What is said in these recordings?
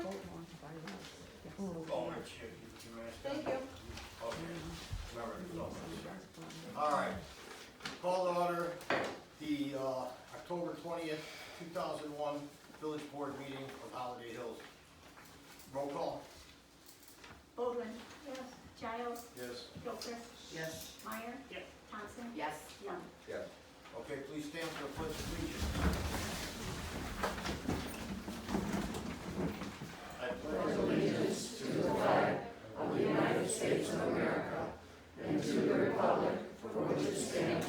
Oakland. Oh, Rich, you managed that? Thank you. Okay. Remember, it's all right. All right. Call to order the October 20th, 2001 Village Board meeting of Holiday Hills. Roll call. Baldwin. Yes. Giles. Yes. Gilchrist. Yes. Meyer. Yes. Thompson. Yes. Young. Yes. Okay, please stand for the pledge of allegiance. I pledge allegiance to the flag of the United States of America and to the republic for which it stands,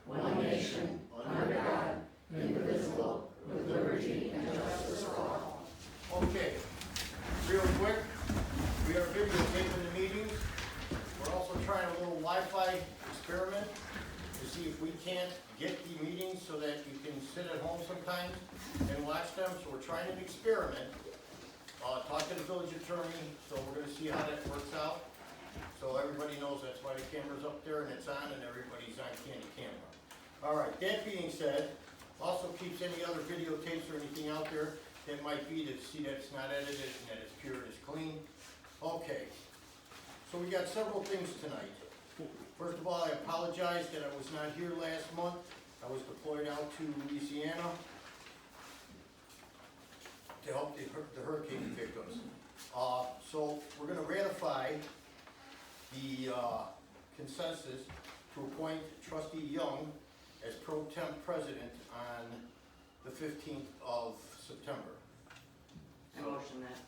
one nation, under God, indivisible, with liberty and justice for all. Okay, real quick, we are videotaping the meetings. We're also trying a little Wi-Fi experiment to see if we can't get the meetings so that you can sit at home sometimes and watch them. So we're trying an experiment. Talk to the village attorney, so we're gonna see how that works out. So everybody knows that's why the camera's up there and it's on and everybody's on candy camera. All right, that being said, also keeps any other videotapes or anything out there that might be to see that it's not edited and that it's pure and it's clean. Okay, so we got several things tonight. First of all, I apologize that I was not here last month. I was deployed out to Louisiana to help the hurricane victims. So we're gonna ratify the consensus to appoint Trustee Young as pro temp president on the 15th of September. I motion that.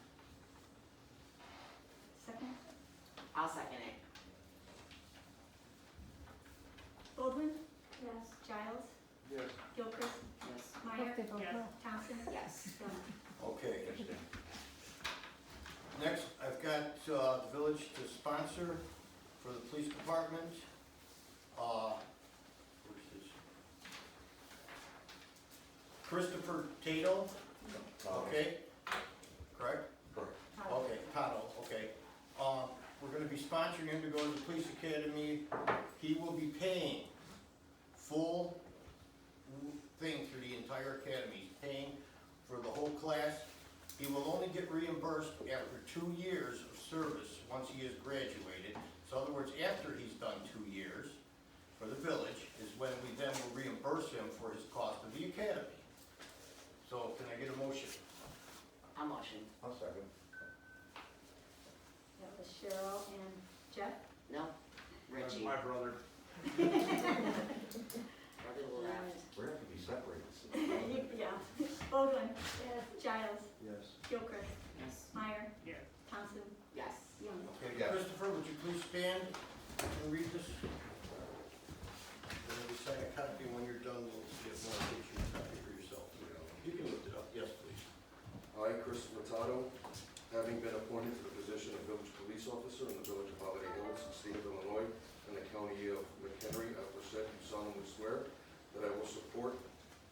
Second. I'll second it. Baldwin. Yes. Giles. Yes. Gilchrist. Yes. Meyer. Yes. Thompson. Yes. Young. Okay. Next, I've got the village to sponsor for the police department. Where's this? Christopher Tato. Okay. Correct? Correct. Okay, Tato, okay. We're gonna be sponsoring him to go to the police academy. He will be paying full thing through the entire academy. He's paying for the whole class. He will only get reimbursed after 2 years of service once he is graduated. So in other words, after he's done 2 years for the village is when we then will reimburse him for his cost of the academy. So can I get a motion? I'll motion. I'll second. That was Cheryl and Jeff. No. Richie. My brother. Brother left. We're gonna have to be separated. Yeah. Baldwin. Yes. Giles. Yes. Gilchrist. Yes. Meyer. Yes. Thompson. Yes. Young. Okay, Yes. Christopher, would you please stand and read this? And then we sign a copy, and when you're done, we'll get one picture copy for yourself. You can lift it up, yes, please. I, Christopher Tato, having been appointed to the position of village police officer in the village of Holiday Hills, the state of Illinois, and the county of McHenry, after said, do solemnly swear that I will support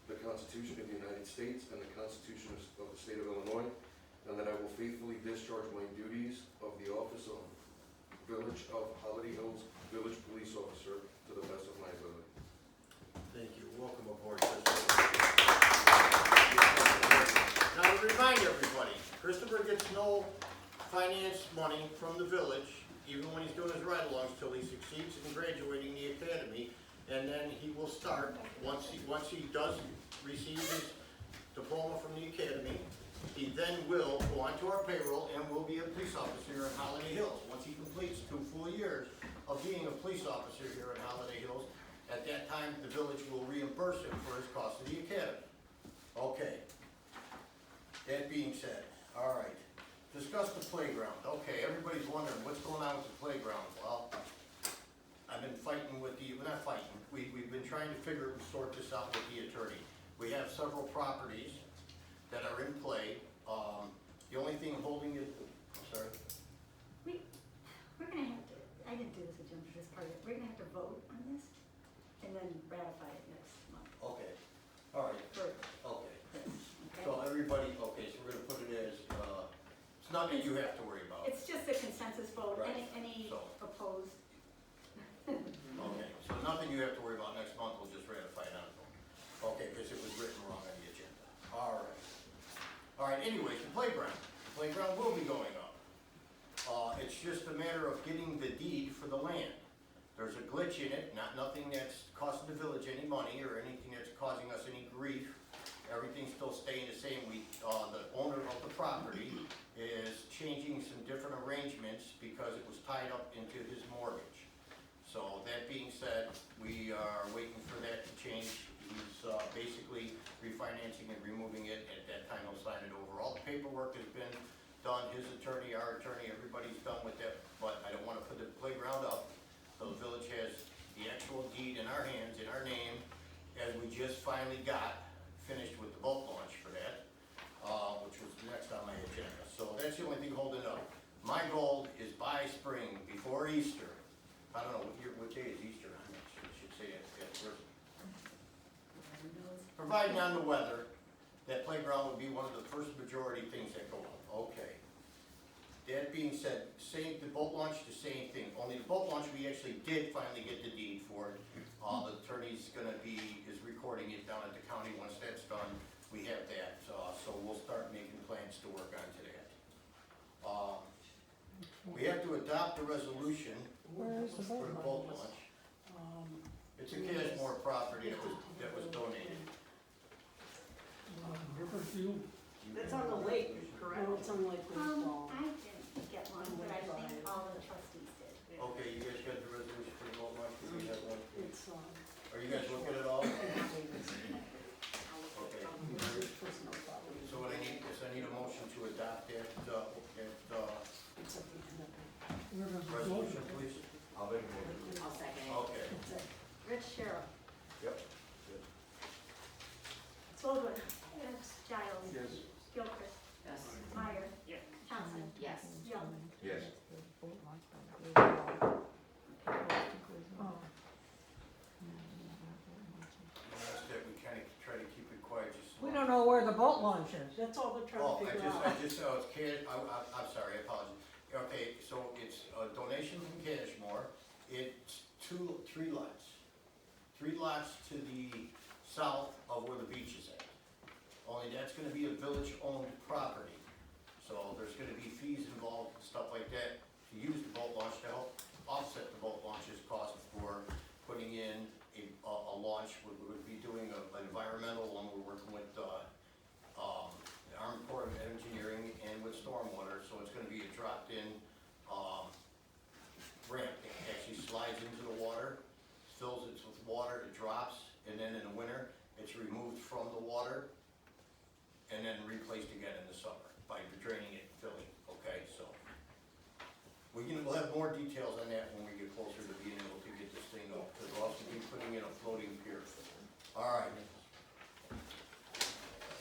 the Constitution of the United States and the Constitution of the state of Illinois, and that I will faithfully discharge my duties of the office of Village of Holiday Hills Village Police Officer to the best of my ability. Thank you. Welcome aboard, Christopher. Now, to remind everybody, Christopher gets no finance money from the village, even when he's doing his ride-alongs, till he succeeds in graduating the academy. And then he will start, once he does receive his diploma from the academy, he then will go onto our payroll and will be a police officer here in Holiday Hills. Once he completes 2 full years of being a police officer here in Holiday Hills, at that time, the village will reimburse him for his cost of the academy. Okay. That being said, all right. Discuss the playground. Okay, everybody's wondering what's going on with the playground. Well, I've been fighting with we're not fighting, we've been trying to sort this out with the attorney. We have several properties that are in play. The only thing holding it, I'm sorry. We're gonna have to, I didn't do this with Jim for this part of it, we're gonna have to vote on this and then ratify it next month. Okay, all right, For okay. this, okay? So everybody, okay, so we're gonna put it as, it's nothing you have to worry about. It's just a consensus vote, Right. any So- opposed? Okay, so nothing you have to worry about next month, we'll just ratify it on its own. Okay, because it was written wrong on the agenda. All right. All right, anyways, the playground. playground will be going up. It's just a matter of getting the deed for the land. There's a glitch in it, nothing that's costing the village any money or anything that's causing us any grief. Everything's still staying the same. The owner of the property is changing some different arrangements because it was tied up into his mortgage. So that being said, we are waiting for that to change. He's basically refinancing and removing it. At that time, he'll sign it over. All the paperwork has been done. His attorney, our attorney, everybody's done with that. But I don't want to put the playground up. The village has the actual deed in our hands, in our name, as we just finally got finished with the boat launch for that, which was next on my agenda. So that's the only thing holding up. My goal is by spring, before Easter. I don't know, what day is Easter? I'm not sure, I should say it first. Providing on the weather, that playground would be one of the first majority things that go up. Okay. That being said, the boat launch, the same thing. Only the boat launch, we actually did finally get the deed for it. The attorney's is recording it down at the county. Once that's done, we have that. So we'll start making plans to work onto that. We have to adopt a resolution Where is the for the boat launch. It's a Cashmore property that was donated. Riverview. It's on the lake, correct? Oh, it's on Lake Baseball. I didn't get one, but I think all the trustees did. Okay, you guys got the resolution for the boat launch? Do we have one? It's, Are you guys looking at all? Okay. personal property. So what I need is I need a motion to adopt that Except we can have a resolution, please. I'll make a motion. I'll second it. Okay. Rich Sherrill, Yep. Baldwin. Yes. Giles. Yes. Gilchrist. Yes. Meyer. Johnson. Yes. Young. Yes. Ask that we kind of try to keep it quiet, just. We don't know where the boat launch is. That's all they're Oh, trying to figure out. it's I'm sorry, I apologize. Okay, so it's a donation from Cashmore. It's three lots. 3 lots to the south of where the beach is at. Only that's gonna be a village-owned property. So there's gonna be fees involved and stuff like that to use the boat launch to help offset the boat launch's cost for putting in a launch. We would be doing an environmental one. We're working with, the Army Corps of Engineering and with stormwater, so it's gonna be a dropped-in, ramp that actually slides into the water, fills it with water, it drops, and then in the winter, it's removed from the water and then replaced again in the summer by draining it, filling, okay, so. We'll have more details on that when we get closer to being able to get this thing up, because we'll also be putting in a floating pier. All right.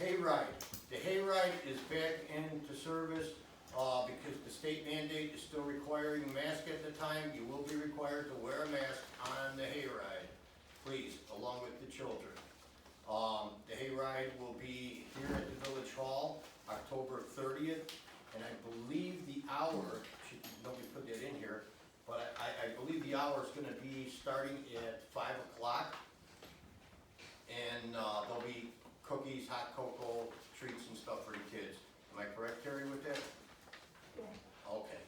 Hayride. The hayride is back into service, because the state mandate is still requiring a mask at the time. You will be required to wear a mask on the hayride, please, along with the children. The hayride will be here at the Village Hall, October 30th, and I believe the hour, nobody put that in here, but I believe the hour is gonna be starting at 5 o'clock. And, there'll be cookies, hot cocoa, treats and stuff for the kids. Am I correct, Terry, with that? Yeah. Okay.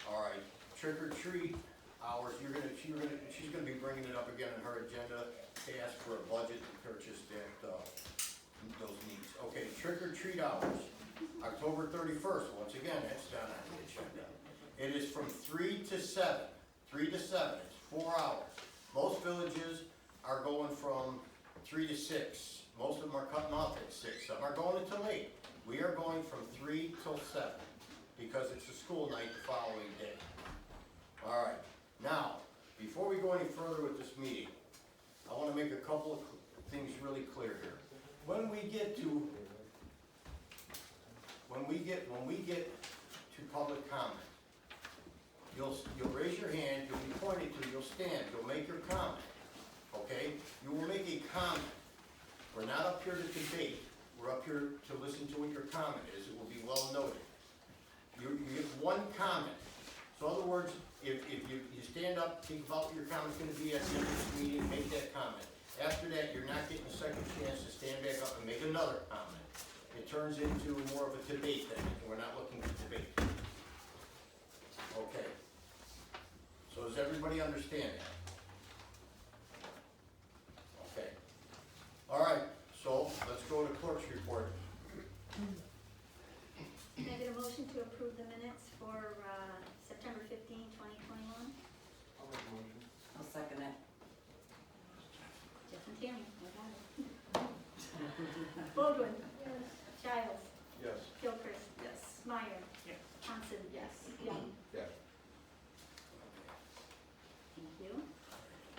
All right. Trick or treat hours, she's gonna be bringing it up again on her agenda to ask for a budget to purchase those needs. Okay, trick or treat hours, October 31st, once again, that's down on the agenda. It is from 3 to 7, 3 to 7, it's 4 hours. Most villages are going from 3 to 6, most of them are cutting off at 6, some are going until 8. We are going from 3 till 7, because it's a school night the following day. All right, now, before we go any further with this meeting, I wanna make a couple of things really clear here. When we get to public comment, you'll raise your hand, you'll be pointed to, you'll stand, you'll make your comment, okay? You will make a comment. We're not up here to debate, we're up here to listen to what your comment is, it will be well noted. You get one comment. So in other words, if you stand up, think about what your comment's gonna be at the end of this meeting, make that comment. After that, you're not getting a second chance to stand back up and make another comment. It turns into more of a debate then, and we're not looking understand that? Okay. All right, so let's go to clerk's report. Can I get a motion to approve the minutes for September 15, 2021? I'll make a motion. I'll second it. Jeff and Tammy, I got it. Baldwin. Yes. Giles. Yes. Gilchrist. Yes. Meyer. Yes. Thompson. Yes. Young. Yes. Thank you.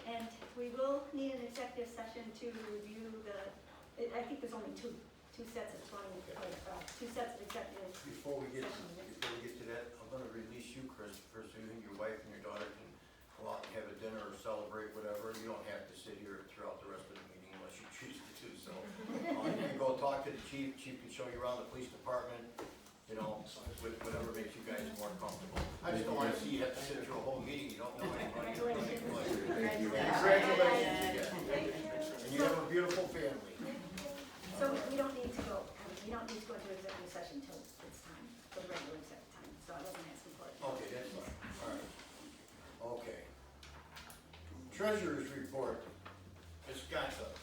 And we will need an executive session to review I think there's only two sets of 2 sets of executive Before we get sessions. to that, I'm gonna release you, Christopher, so you and your wife and your daughter can go out and have a dinner or celebrate, whatever. You don't have to sit here throughout the rest of the meeting unless you choose to do so. You can go talk to the chief can show you around the police department, you know, whatever makes you guys more comfortable. I just don't wanna see you have to sit through a whole meeting, you don't know anybody. Congratulations. Congratulations again. And you have a beautiful family. So we don't need to go, we don't need to go into executive session until it's time, for the regular executive time, so I wasn't asking for it. Okay, that's fine, all right. Okay. Treasurer's report, Ms. Gatsa.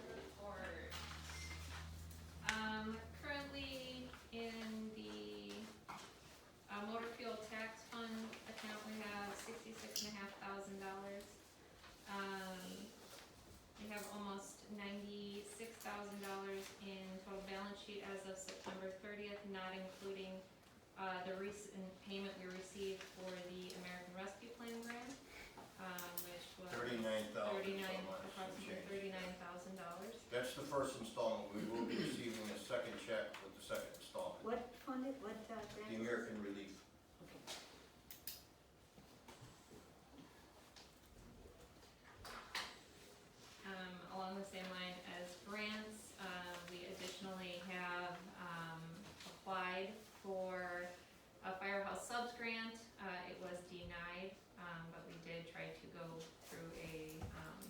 Report. Currently in the motor fuel tax fund account, we have $66,500. We have almost $96,000 in total balance sheet as of September 30th, not including the recent payment we received for the American Rescue Plan grant, which was approximately $39,000. That's the first installment. We will be receiving a second check with the second installment. What funded, what grant? The American Relief. Okay. Along the same line as grants, we additionally have applied for a Firehouse Subs grant. It was denied, but we did try to go through a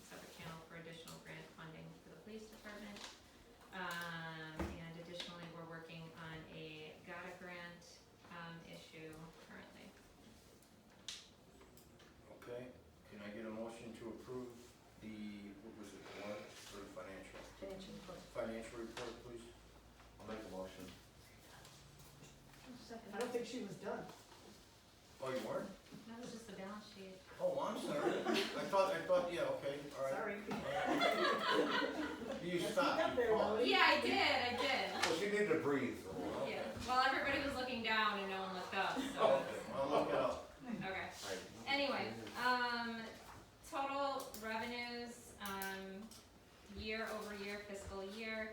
separate channel for additional grant funding for the police department. And additionally, we're working on a GATA grant issue currently. Okay, can I get a motion to approve the, what was it, the warrant or the financial? Financial report. Financial report, please? I'll make a motion. I don't think she was done. Oh, you weren't? That was just the balance sheet. Oh, I'm sorry. I thought, yeah, okay, all right. Sorry. You Speak stopped, up there, you paused. Melody. Yeah, I did. Well, she needed to breathe. Yeah, well, everybody was looking down and no one looked up, so. Okay, I'll look it up. Okay, anyway, total revenues, year over year, fiscal year.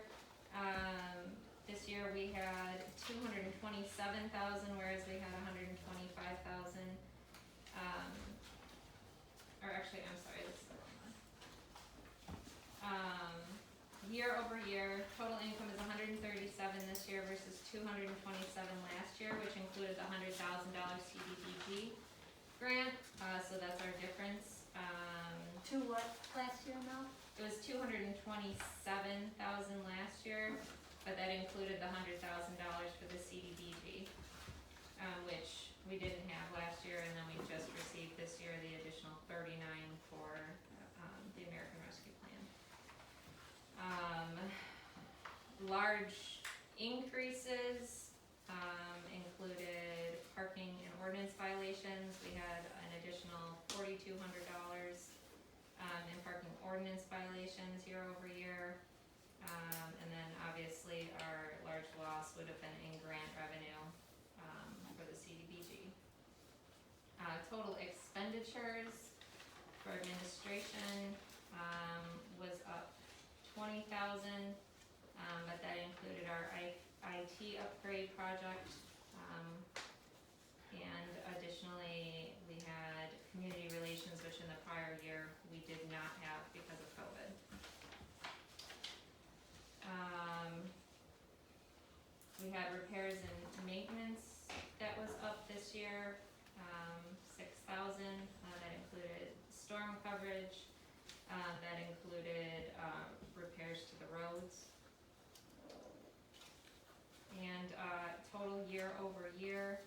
This year we had 227,000, whereas we had 125,000. Or actually, I'm sorry, this is the wrong one. Year over year, total income is 137 this year versus 227 last year, which included the $100,000 CDBG grant, so that's our difference. To what last year now? It was 227,000 last year, but that included the $100,000 for the CDBG, which we didn't have last year, and then we just received this year the additional 39 for the American Rescue Plan. Large increases included parking and ordinance violations. We had an additional $4,200 in parking ordinance violations year over year. And then obviously our large loss would have been in grant revenue for the CDBG. Total expenditures for administration was up 20,000, but that included our IT upgrade project. And additionally, we had community relations, which in the prior year we did not have because of COVID. We had repairs and maintenance that was up this year, 6,000. That included storm coverage. That included repairs to the roads. And total year over year,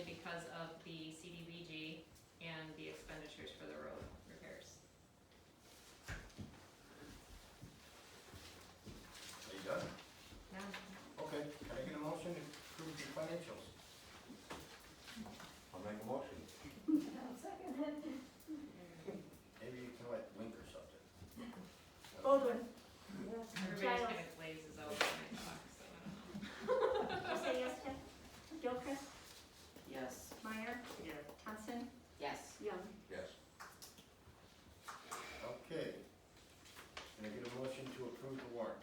only because of the CDBG and the expenditures for the road repairs. Are you done? Now, Okay, can I get a motion to approve the financials? I'll make a motion. I'll second it. Maybe you can like wink or something. Baldwin. Yes. everybody's Giles. kind of glazes over when I talk, so I don't know. Did you say yes, Jeff? Gilchrist? Yes. Meyer? Yeah. Thompson? Yes. Young? Yes. Okay. Can I get a motion to approve the warrant?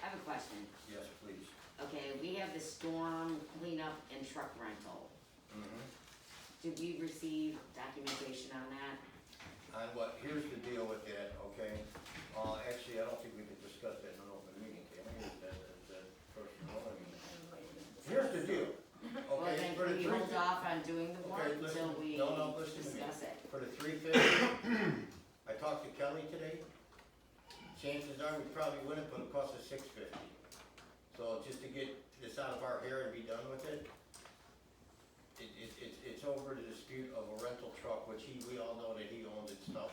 I have a question. Yes, please. Okay, we have the storm cleanup and truck rental. Mm-hmm. Did we receive documentation on that? On what, here's the deal with that, okay? Actually, I don't think we can discuss that in an open meeting, can we? Is that personal, I mean. Here's the deal, Well, okay? then For can the we three, hold off on doing the warrant listen. until we No, listen to me. discuss it? for the 350, I talked to Kelly today. Chances are we probably wouldn't, but it cost us $650. So just to get this out of our hair and be done with it, it's over the dispute of a rental truck, which we all know that he owns and stuff.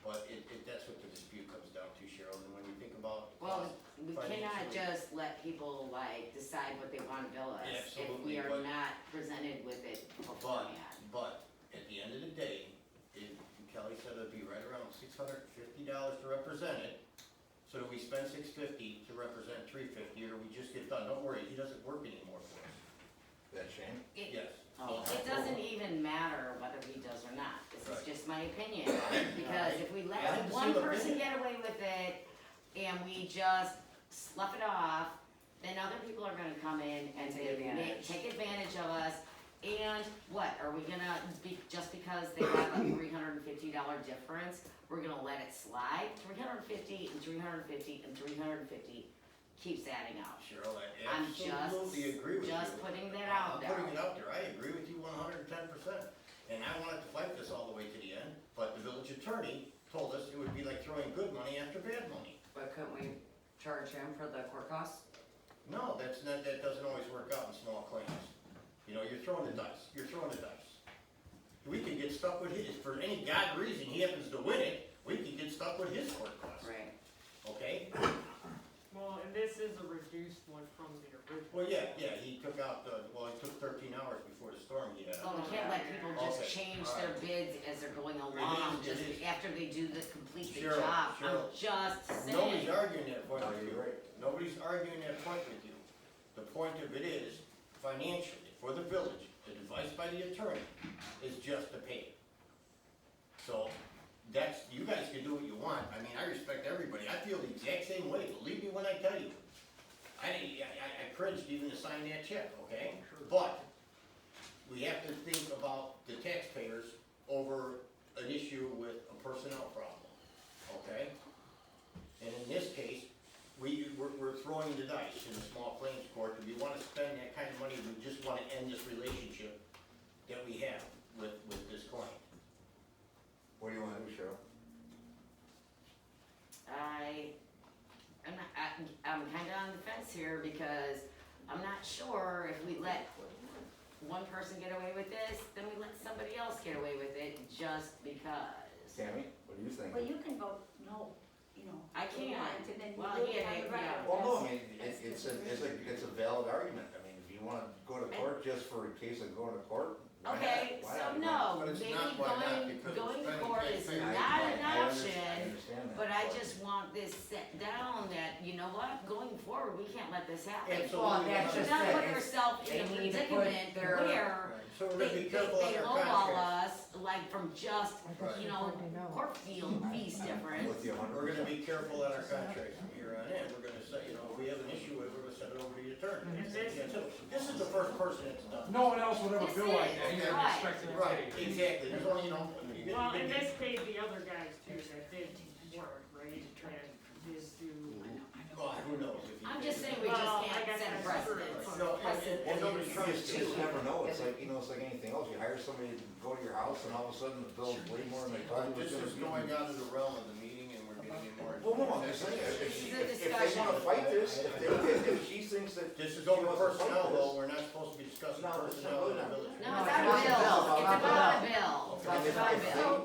But that's what the dispute comes down to, Cheryl, and when you think about. Well, we cannot financially. just let people like decide what they wanna bill us if we Absolutely, are but- not presented with it beforehand. But at the end of the day, Kelly said it'd be right around $650 to represent it. So do we spend $650 to represent $350, or we just get done? Don't worry, he doesn't work anymore for us. That Shane? Yes. It doesn't even matter whether he does or not, this is Right. just my opinion, because if we I let have the one same person opinion. get away with it, and we just slough it off, then other people are gonna come in and Take advantage. take advantage of us, and what, are we gonna be, just because they have a $350 difference, we're gonna let it slide? 350 and 350 and 350 keeps adding up. Cheryl, I I'm absolutely agree with you. just putting that out there. I'm putting it out there, I agree with you 110%. And I wanted to fight this all the way to the end, but the village attorney told us it would be like throwing good money after bad money. But couldn't we charge him for the court costs? No, that doesn't always work out in small claims. You know, you're throwing the dice. We can get stuck with his, for any god reason he happens to win it, we can get stuck with his court costs, Right. okay? Well, and this is a reduced one from the original. Well, yeah, he took out, he took 13 hours before the storm he had. Well, we can't let people just Okay, change all their right. bids as they're going along, It just is. after they do complete the Cheryl, job. I'm Cheryl. just Nobody's saying. arguing that point No, with you. you're right. Nobody's arguing that point with you. The point of it is, financially, for the village, the advice by the attorney is just to pay it. So, you guys can do what you want, I mean, I respect everybody, I feel the exact same way, believe me when I tell you. I cringed even to sign that check, okay? But, we have to think about the taxpayers over an issue with a personnel problem, okay? And in this case, we're throwing the dice in the small claims court. Do we wanna spend that kind of money, we just wanna end this relationship that we have with this client? What do you wanna do, Cheryl? I'm kinda on the fence here because I'm not sure if we let one person get away with this, then we let somebody else get away with it just because. Tammy, what do you think? Well, you can vote no, you know. I can't. And then Well, you do it yeah, on the yeah. record. Well, no, I That's- mean, it's a valid argument. I mean, if you wanna go to court just for a case of going to court, why not? Okay, Why so not? no, But it's maybe not, why not? Because going it's to been court is taxpayer. not an I option. understand that. But I just want this set down that, you know what, going forward, we can't let this happen. Absolutely. that's Should just not it. put ourselves in a They need to put predicament their- where So we're they gonna be careful on our lowball contracts. us, like from just, Right. you know, court fees I'm difference. with you 100%. We're gonna be careful on our contracts from here on in, we're gonna say, you know, if we have an issue with it, we're gonna send it over to the attorney. Yeah, so this is the first person that's done. No one else would ever This bill like is, that, you're right. expecting to Right, pay. exactly, there's only, you know, you get. Well, you and get- this paid the other guys too, that did work, right? And this do. Well, who knows if you. I'm just saying we Well, just I can't guess set a that's true. precedent. No, and nobody's trying You to. just never know, it's like, you know, it's like anything else, you hire somebody to go to your house and all of a sudden the bill's way more than they thought it was This gonna is be. going out of the realm of the meeting and we're getting in more. Well, no, I'm just saying, This is a if they discussion. wanna fight this, if she thinks that. This is she over wants to fight personnel this- though, we're not supposed to be discussing personnel in the village. No, No, it's it's not not the bill, bills, it's about the bill. Okay. It's about the bill.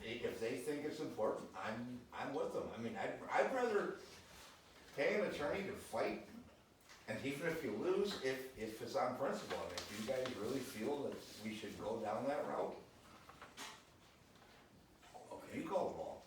If they think it's important, I'm with them. I mean, I'd rather pay an attorney to fight, and even if you lose, if it's on principle, I mean, if you guys really feel that we should go down that route, you call the ball.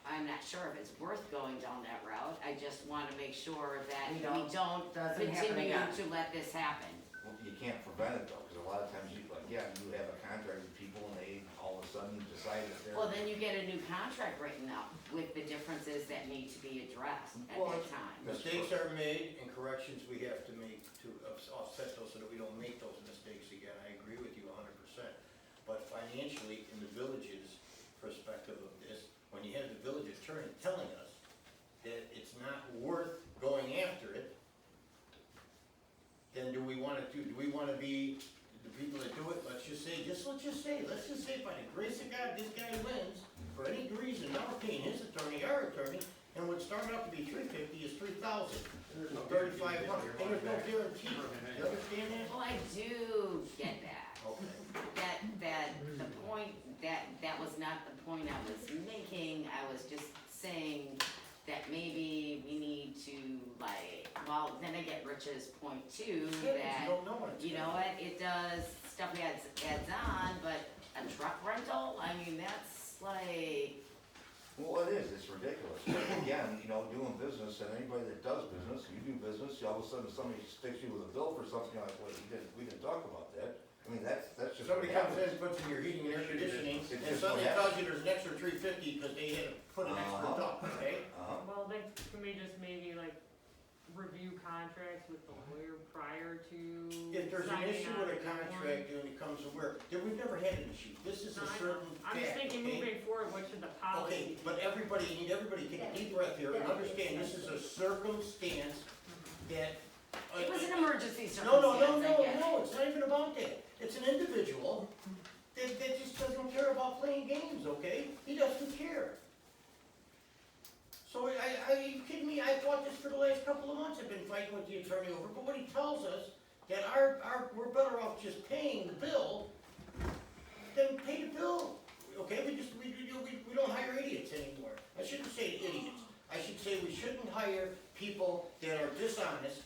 I'm not sure if it's worth going down that route, I just wanna make sure that We we don't- don't doesn't happen continue again. to let this happen. Well, you can't prevent it though, because a lot of times you, again, you have a contract with people and they all of a sudden decide that they're. Well, then you get a new contract written up with the differences that need to be addressed at Well, that time. Mistakes are made and corrections we have to make to offset those so that we don't make those mistakes again. I agree with you 100%. But financially, in the village's perspective of this, when you have the village attorney telling us that it's not worth going after it, then do we wanna be the people that do it? Let's just say by the grace of God, this guy wins for any reason, not paying his attorney, our attorney, and what started out to be $350 is $3,000, $3,500, and there's no guarantee. You understand that? Well, I do get that. Okay. That the point, that was not the point I was making, I was just saying that maybe we need to like, well, then I get Rich's point too, Yeah, but that, you don't know what it's you know gonna what, it does, stuff adds on, but a truck rental, I mean, that's like, Well, it is, it's ridiculous. But again, you know, doing business, and anybody that does business, you do business, all of a sudden somebody sticks you with a bill for something like, well, we didn't talk about that. I mean, that's just. Somebody what comes in happens. and puts in your heating and air conditioning, It's and just suddenly what tells you there's an extra $350 because they had to put an extra duct, okay? Well, then, can we just maybe like review contracts with the lawyer prior to If there's an signing issue on with a the new one? contract when it comes to work, then we've never had an issue. This is No, a I know. certain I'm just fact, thinking okay? moving forward, what should the Okay, policy? but everybody, you need everybody to take a deep breath here and understand, this is a circumstance that. it was an emergency No, circumstance, I get it. no, it's not even about that. It's an individual that just doesn't care about playing games, okay? He doesn't care. So are you kidding me? I fought this for the last couple of months. I've been fighting with the attorney over, but what he tells us, that we're better off just paying the bill than pay the bill. Okay, we don't hire idiots anymore. I shouldn't say idiots. I should say we shouldn't hire people that are dishonest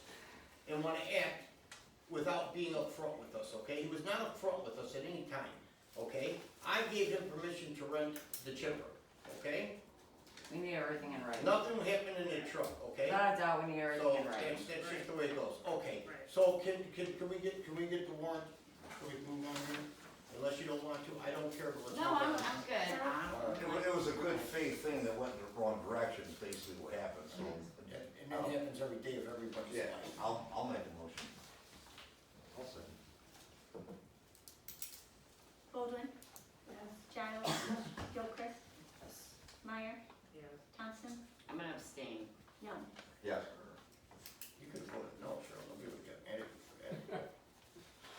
and wanna act without being upfront with us, okay? He was not upfront with us at any time, okay? I gave him permission to rent the chipper, okay? We need everything in writing. Nothing happened in the truck, okay? Without a doubt, we need So everything in writing. that's just the way it goes, okay. Right. So can we get the warrant? Can we move on here? Unless you don't want to, I don't care, but let's No, move on. I'm good, It was a good faith thing that went in the wrong direction, is basically what happened, so. And that happens every day of everybody's Yeah, life. I'll make a motion. I'll second. Baldwin? Yes. Giles? Gilchrist? Meyer? Yes. Thompson? I'm gonna abstain. Young? Yes. You could vote no, Cheryl, nobody would get mad at you for that.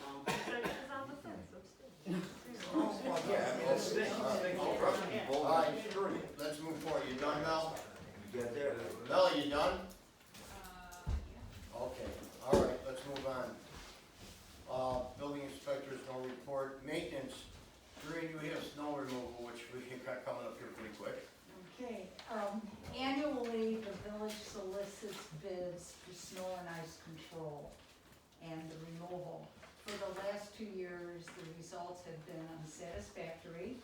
Well, It's on the fence, abstain. Yeah, I mean, it's trust me, people, All right. sure you. Let's move forward, you done, Mel? You get there. Mel, you done? Yeah. Okay, all right, let's move on. Building inspectors, no report. Maintenance, Doreen, you have snow removal, which we got coming up here pretty quick. Okay, annually, the village solicits bids for snow and ice control and the removal. For the last 2 years, the results have been unsatisfactory.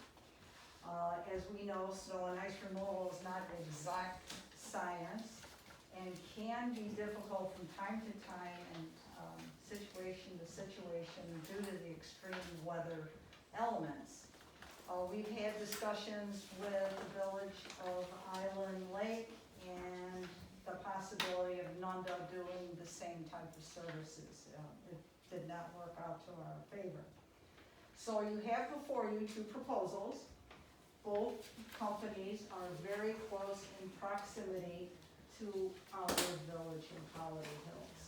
As we know, snow and ice removal is not exact science and can be difficult from time to time and situation to situation due to the extreme weather elements. We've had discussions with the village of Island Lake and the possibility of Nunda doing the same type of services. It did not work out to our favor. So you have before you 2 proposals. Both companies are very close in proximity to our village in Holiday Hills.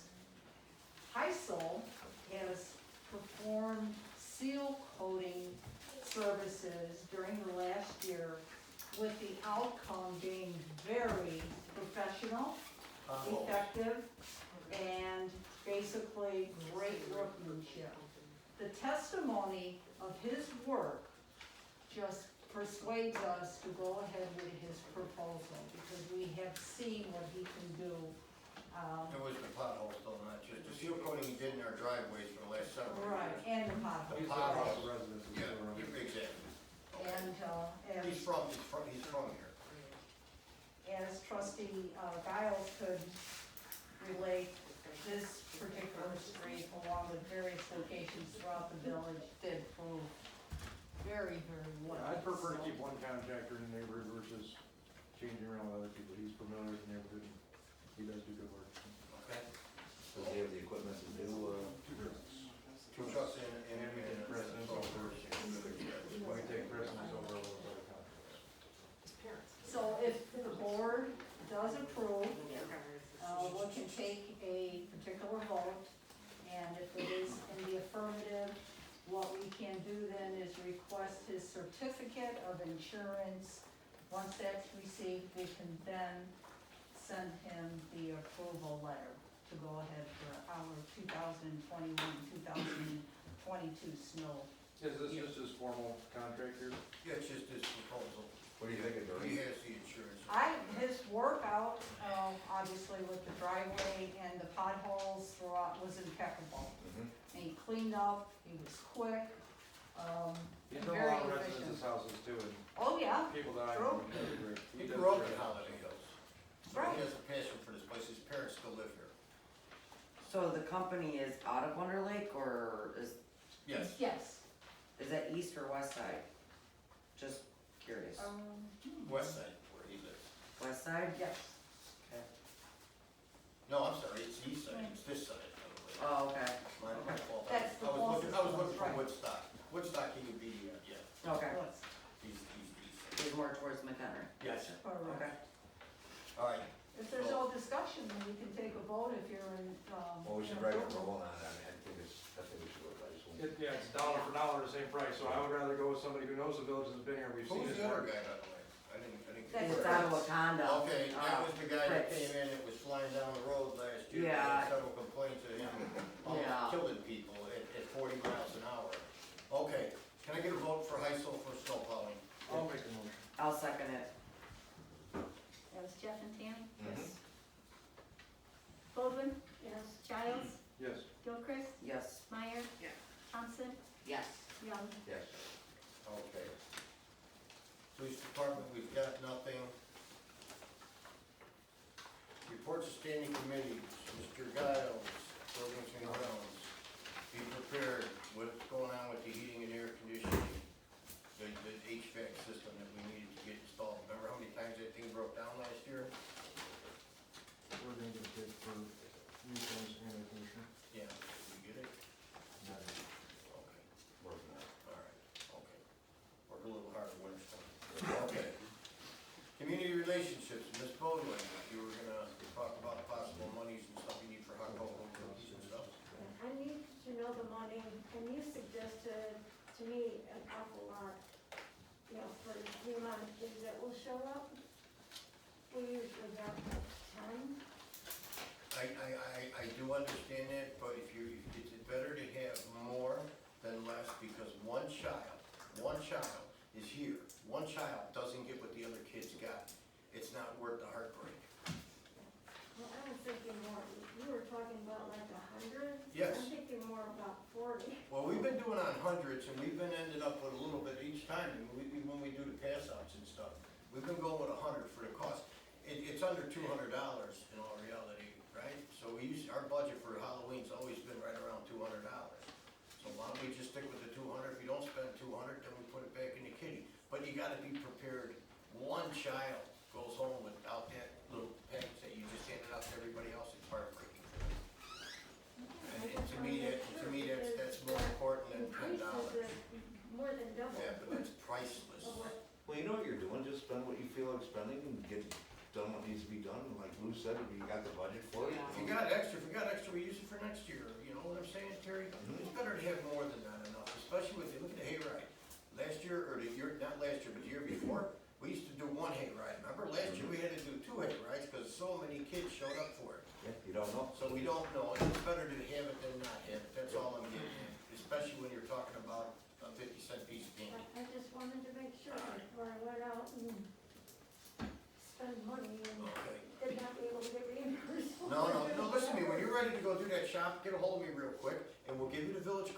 Heisel has performed seal coating services during the last year, with the outcome being very professional, effective, and basically great workmanship. the testimony of his work just persuades us to go ahead with his proposal, because we have seen what he can do. There was the potholes still, not just the seal coating he did in our driveways for the last several Right, years. and the potholes. The He's got lots potholes. of residents in Yeah, Silver Lake. exactly. And, He's from here. as trustee Giles could relate, this particular street, along with various locations throughout the village, did prove very, very well. I'd prefer to So- keep one contractor in the neighborhood versus changing around with other people. He's familiar with the neighborhood and he does do good work. Okay. Does he have the equipment to do, Two trucks. Two trucks and And we take precedence over, we take precedence over all those other contractors. So if the board does approve, we can take a particular vote, and if it is in the affirmative, what we can do then is request his certificate of insurance. Once that's received, we can then send him the approval letter to go ahead for our 2021, 2022 snow. Is this just his formal contract here? Yeah, it's just his proposal. what do you think of He Dory? has the insurance. His work out, obviously with the driveway and the potholes throughout was impeccable. Mhm. And he cleaned up, he was quick, He's and done a very lot of efficient. residents' houses too, and Oh, yeah, people that I True. know. he does great. He does grew up great. in Holiday Hills. So Right. he has a passion for this place. His parents still live here. So the company is out of Wonder Lake, or Yes. yes. that east or west side? Just curious. West side where he lives. West side? Yes. Okay. No, I'm sorry, it's east side. It's this side, by the way. Oh, okay, My fault. That's the I was looking closest for one, right. Woodstock. Woodstock, he would be, yeah, okay. Was, he's east. He's more towards McHenry. Yes. Okay. correct. All right. If there's no discussion, then we can take a vote if you're in, Well, we should in write a approval. roll on it, I think I think we should go by this one. Yeah, it's dollar for dollar, the same price, so I would rather go with somebody who knows the village and has been here, we've seen Who's his the other work. guy, by the way? I didn't. That's It's out of Wakanda. Okay, that was the guy that Fritz. came in, that was flying down the road last year. Yeah. We had several complaints of him, Yeah. almost killing people at 40 miles an hour. Okay, can I get a vote for Heisel for snow plowing? I'll make the motion. I'll second it. That was Jeff and Tammy. Mhm. Baldwin? Yes. Giles? Yes. Gilchrist? Yes. Meyer? Yeah. Thompson? Yes. Young? Yes. Okay. Police department, we've got nothing. Reports of standing committees, Mr. Giles, buildings and grounds. Be prepared, what's going on with the heating and air conditioning, the HVAC system that we needed to get installed. Remember how many times that thing broke down last year? We're gonna get a bid for new phones and air conditioner. Yeah, did we get it? Okay, Working on it. all right, okay. Work a little harder winter time. Okay. Community relationships, Ms. Baldwin, you were gonna talk about possible monies and stuff you need for hot cocoa cookies and stuff. I need to know the money, and you suggested to me an awful lot, you know, for the amount of kids that will show up. We usually got 10. I do understand that, but if it's better to have more than less, because one child is here. One child doesn't get what the other kids got. It's not worth the heartbreak. Well, I was thinking more, you were talking about like 100? Yes. I'm thinking more about 40. Well, we've been doing on hundreds, and we've been ended up with a little bit each time, and when we do the pass outs and stuff. We've been going with 100 for the cost. It's under $200 in all reality, right? So our budget for Halloween's always been right around $200. So why don't we just stick with the 200? If you don't spend 200, then we put it back in the kitty. But you gotta be prepared. One child goes home without that little package that you just handed out to everybody else. It's heartbreaking for them. And to me, that's more important than $10. More than double. Yeah, but that's priceless. of what- Well, you know what you're doing, just spend what you feel like spending and get done what needs to be done, like Lou said, if you got the budget for it. If you got extra, we use it for next year, you know what I'm saying, Terry? It's better to have more than that enough, especially with, look at the hayride. Last year, or the year, not last year, but the year before, we used to do one hayride, remember? Last year, we had to do 2 hayrides, because so many kids showed up for it. Yeah, you don't know. So we don't know, and it's better to have it than not have it, that's all I'm getting at, especially when you're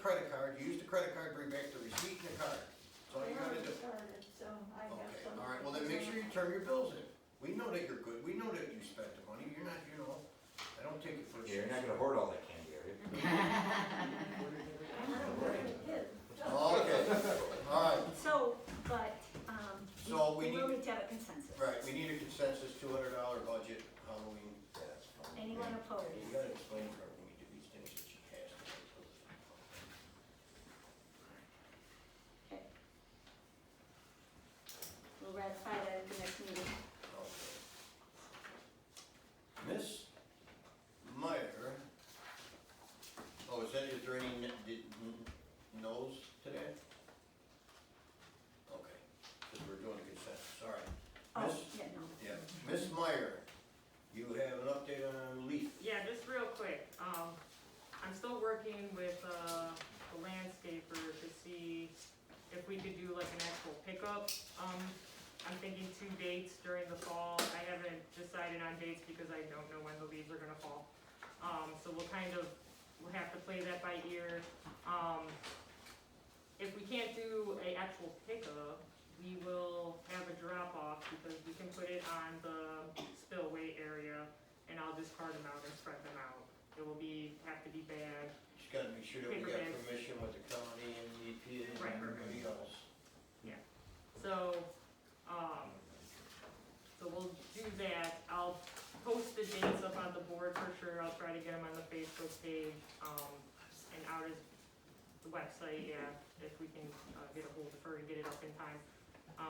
credit card, you use the credit card, bring back the receipt and the card. That's all you gotta do. Started, so I have Okay, some. all right, well then make sure you turn your bills in. We know that you're good, we know that you spent the money, you're not, I don't take it for Yeah, you're not sure. gonna hoard all that candy, are you? I'm not very good. Okay, all right, So, but, So we we will need- need to have a consensus. right, we need a consensus, $200 budget, Halloween. Yeah, that's fine. Anyone opposed? You gotta explain to her when we do these things that she has to. Okay. We'll ratify that at the next meeting. Okay. Miss Meyer, oh, is there any no's today? Okay, because we're doing a consensus, all right. Oh, Miss, yeah, no. yeah, Miss Meyer, you have an update on leaf. Yeah, just real quick, I'm still working with, the landscaper to see if we could do like an actual pickup. I'm thinking 2 dates during the fall. I haven't decided on dates because I don't know when the leaves are gonna fall. So we'll have to play that by ear. If we can't do a actual pickup, we will have a drop off because we can put it on the spillway area and I'll just card them out and spread them out. It will have to be bagged. Just gotta make sure that we Paper got bags. permission with the county and the EPA and Right. everybody else. So, so we'll do that. I'll post the dates up on the board for sure. I'll try to get them on the Facebook page, and out as the website, yeah, if we can, get a hold of her and get it up in time.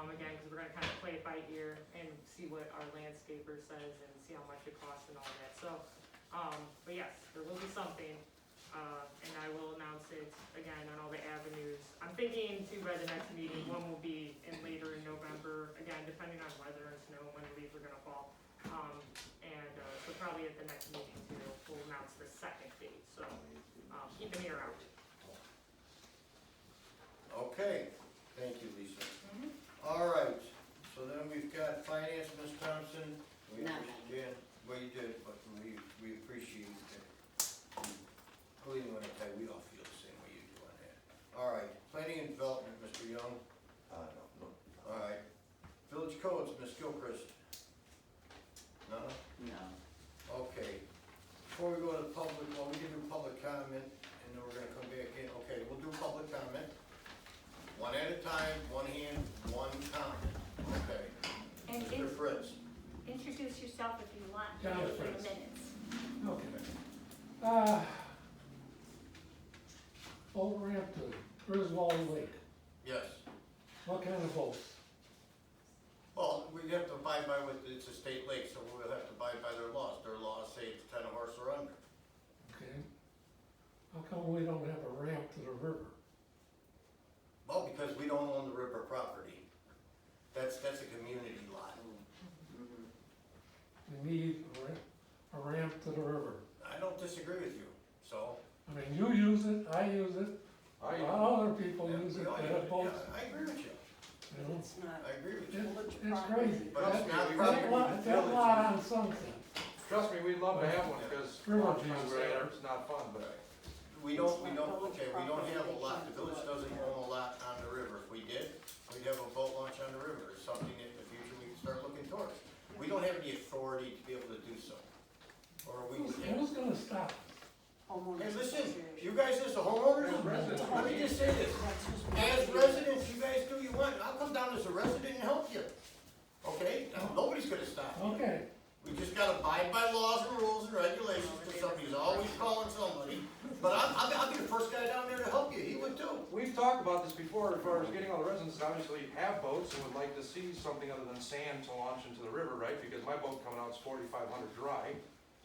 Again, cause we're gonna kind of play it by ear and see what our landscaper says and see how much it costs and all that. So, but yes, there will be something. And I will announce it again on all the avenues. I'm thinking too by the next meeting, one will be later in November, again, depending on weather and snow, when the leaves are gonna fall. So probably at the next meeting too, we'll announce the second date, so, keep an ear out. Okay, thank you, Lisa. All right, so then we've got finance, Ms. Thompson. We No. understand, well, you did, but we appreciate that. Believe me when I tell you, we all feel the same way you do on that. All right, planning and development, Mr. Young. No. All right, village codes, Ms. Gilchrist. No? No. Okay, before we go to the public, well, we can do public comment, and then we're gonna come back in, okay, we'll do public comment. One at a time, one hand, one comment, okay. And Mr. Fritz. introduce yourself if you want, John in the Fritz. minutes. Okay. Boat ramp to Griswold Lake, Yes, what kind of boats? well, we have to abide by what, it's a state lake, so we'll have to abide by their laws. Their laws say it's 10 horse or under. Okay. How come we don't have a ramp to the river? Well, because we don't own the river property. That's a community lot. We need a ramp to the river. I don't disagree with you, so. I mean, you use it, I use it, a lot of other people Yeah, use we it, all that use have it. boats, Yeah, I agree with you, you know? It's not I agree with you. It's crazy. But it's not That property. lot, that lot on Sunset, Trust me, we'd love to have one, because River on Jesus. Saturday, it's not fun, but We don't have a lot, the village doesn't own a lot on the river. If we did, we'd have a boat launch on the river, it's something in the future we can start looking towards. We don't have the authority to be able to do so. Or we would have. who's gonna stop us? Hey, listen, you guys as the homeowners, As residents. let me just say this, as residents, you guys do what you want, I'll come down as a resident and help you. Okay, now, nobody's gonna stop you. Okay, We just gotta abide by laws and rules and regulations, because somebody's always calling somebody. But I'll be the first guy down there to help you, he would too. we've talked about this before, as far as getting all the residents that obviously have boats and would like to see something other than sand to launch into the river, right? Because my boat coming out is 4,500 dry,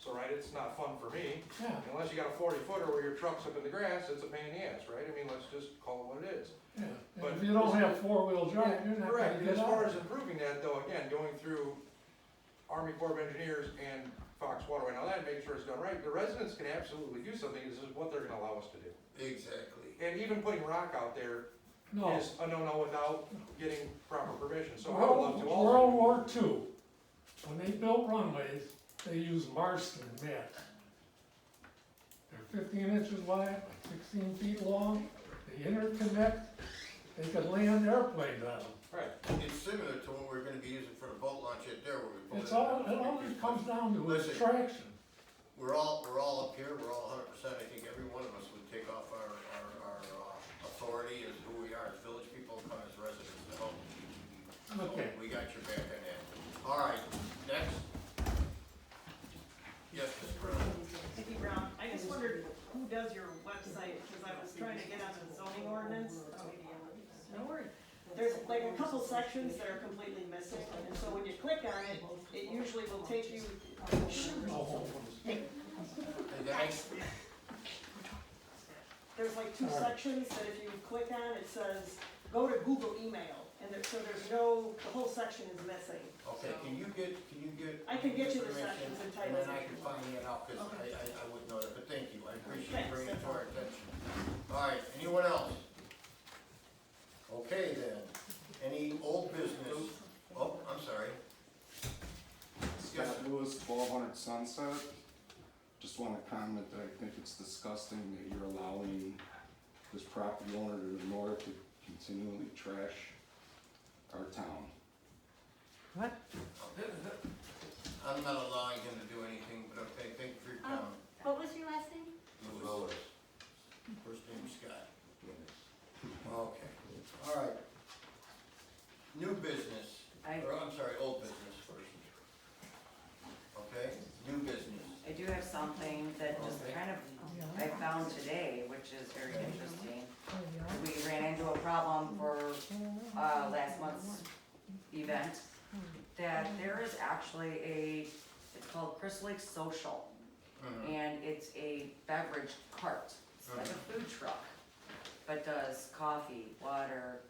so right, it's not fun for me. yeah, Unless you got a 40-footer where your truck's up in the grass, it's a pain in the ass, right? I mean, let's just call it what it is. yeah. But And if you don't have four-wheel drive, you're not Correct, gonna and get as far out. as improving that though, again, going through Army Corps of Engineers and Fox Waterway and all that, make sure it's done right, the residents can absolutely do something, this is what they're gonna allow us to do. Exactly. And even putting rock out there No, is a no-no without getting proper permission, so I would love to World also. War II, when they built runways, they used Marston mats. They're 15 inches wide, by 16 feet long, they interconnect, they could land airplanes on them. Right. It's similar to what we're gonna be using for the boat launch at there, where we put It's it. all, it all just comes down to is Listen. traction. We're all up here, we're all 100%, I think every one of us would take off our authority as who we are as village people, come as residents to help. Okay. We got your back on that. All right, next. Yes, Ms. Brown. Vicki Brown, I just wondered who does your website, because I was trying to get on the zoning ordinance. No worries. There's like a couple sections that are completely missing, and so when you click on it, it usually will take you. Hey, guys. There's like two sections that if you click on, it says, go to Google email, and there, so there's no, the whole section is missing. Okay, can you get? I can get you the information, sections and and titles. then I can find that out, because Okay. I wouldn't know that, but thank you, I appreciate Thanks. you bringing it to our attention. All right, anyone else? Okay then, any old business? Oh, I'm sorry. Scott Lewis, 1200 Sunset. Just want to comment that I think it's disgusting that you're allowing this property owner to the north to continually trash our town. I'm not allowing him to do anything, but okay, thank you for your comment. What was your last name? Lewis. First name Scott. Okay, all right. New business, or I'm sorry, old business first. Okay, new business. I do have something that just kind of, I found today, which is very interesting. We ran into a problem for, last month's event, that there is actually it's called Crystal Lake Social. And it's a beverage cart, it's like a food truck, but does coffee, water,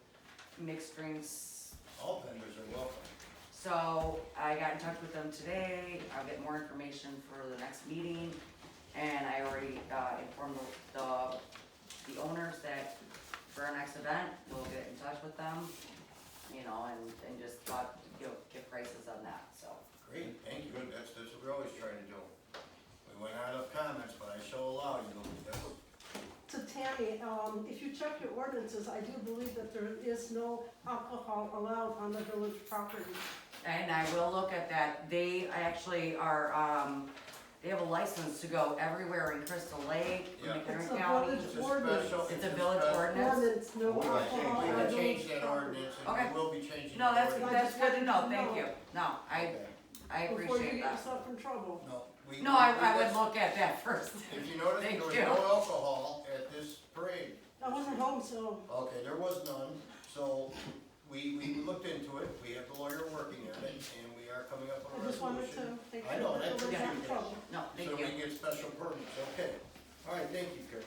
mixed drinks. All vendors are welcome. So I got in touch with them today, I'll get more information for the next meeting, and I already informed the owners that for our next event, we'll get in touch with them, you know, and just thought, give prices on that, so. Great, thank you, that's what we're always trying to do. We went out of comments, but I shall allow you, that's. So Tammy, if you check your ordinances, I do believe that there is no alcohol allowed on the village property. And I will look at that, they actually are, they have a license to go everywhere in Crystal Lake, Yeah. McHenry It's a County. village It's a ordinance. special- It's a village special- ordinance. Ordinance, no We alcohol on can village change that property. ordinance, Okay. and we will be changing. No, the that's ordinance. good to know, thank you. No, I Okay. Before you appreciate get that. yourself in trouble. No, we. No, I would that's- look at that first. If you notice, Thank there was you. no alcohol at this parade. I wasn't home, so Okay, there was none, so we looked into it, we have the lawyer working on it, and we are coming up with I a just wanted resolution. to make I sure know, that that's there was what not you trouble. No, thank So you. we get special permits, okay. All right, thank you, Carol.